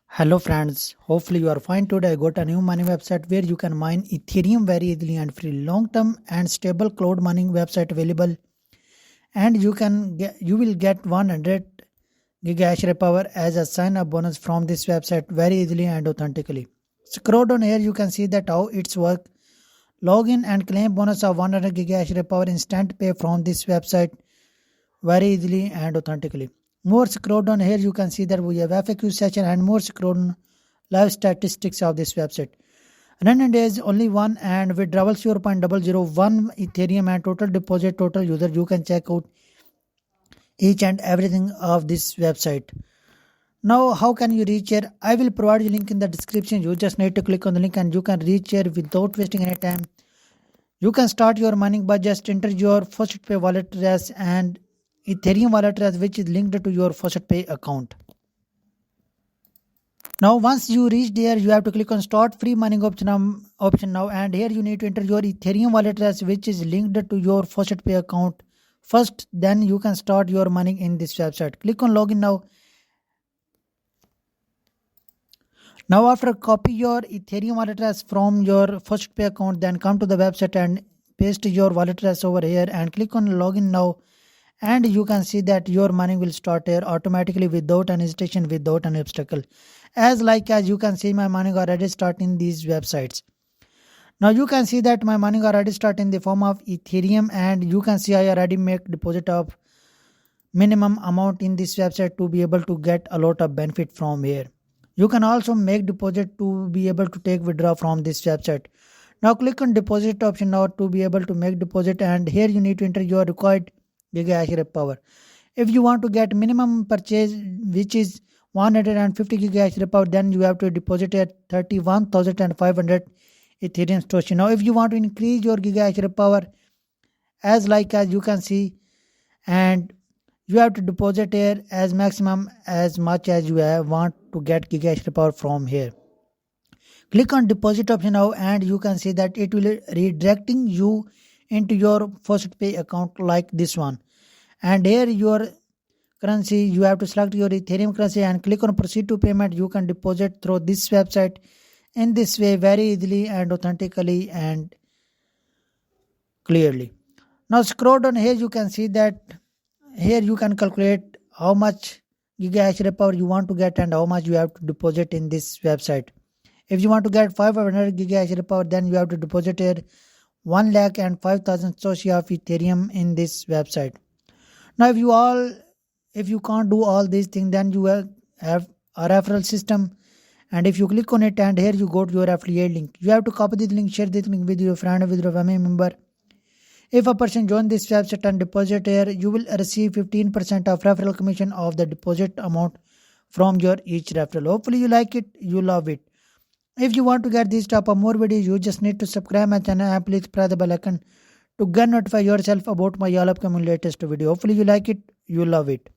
Hello friends, hopefully you are fine today. I got a new mining website where you can mine Ethereum very easily and free. Long term and stable cloud mining website available, and you will get 100 gigahash power as a sign up bonus from this website very easily and authentically. Scroll down here, you can see that how it's work. Login and claim bonus of 100 gigahash power instant pay from this website very easily and authentically. More scroll down here, you can see that we have FAQ section and more scroll down live statistics of this website. Run days only one and withdrawal 0.001 Ethereum and total deposit total user. You can check out each and everything of this website. Now, how can you reach here? I will provide you link in the description. You just need to click on the link and you can reach here without wasting any time. You can start your mining by just enter your first pay wallet address and Ethereum wallet address which is linked to your first pay account. Now once you reach there, you have to click on start free mining option now, and here you need to enter your Ethereum wallet address which is linked to your first pay account first, then you can start your mining in this website. Click on login now. Now after copy your Ethereum wallet address from your first pay account, then come to the website and paste your wallet address over here and click on login now, and you can see that your mining will start here automatically without any hesitation, without any obstacle. As you can see, my mining already start in these websites. Now you can see that my mining already start in the form of Ethereum, and you can see I already make deposit of minimum amount in this website to be able to get a lot of benefit from here. You can also make deposit to be able to take withdraw from this website. Now click on deposit option now to be able to make deposit, and here you need to enter your required gigahash power. If you want to get minimum purchase which is 150 gigahash power, then you have to deposit at 31,500 Ethereum Satoshi. Now if you want to increase your gigahash power as you can see, and you have to deposit here as maximum as much as you want to get gigahash power from here. Click on deposit option now, and you can see that it will redirecting you into your first pay account like this one, and here your currency, you have to select your Ethereum currency and click on proceed to payment. You can deposit through this website in this way very easily and authentically and clearly. Now scroll down here, you can see that here you can calculate how much gigahash power you want to get and how much you have to deposit in this website. If you want to get 500 gigahash power, then you have to deposit here 1,05,000 Satoshi of Ethereum in this website. Now if you can't do all these things, then you have a referral system, and if you click on it and here you go to your affiliate link, you have to copy this link, share this link with your friend or with your family member. If a person join this website and deposit here, you will receive 15% of referral commission of the deposit amount from your each referral. Hopefully you like it, you love it. If you want to get this type of more videos, you just need to subscribe my channel and please press the bell icon to get notify yourself about my all upcoming latest video. Hopefully you like it, you love it.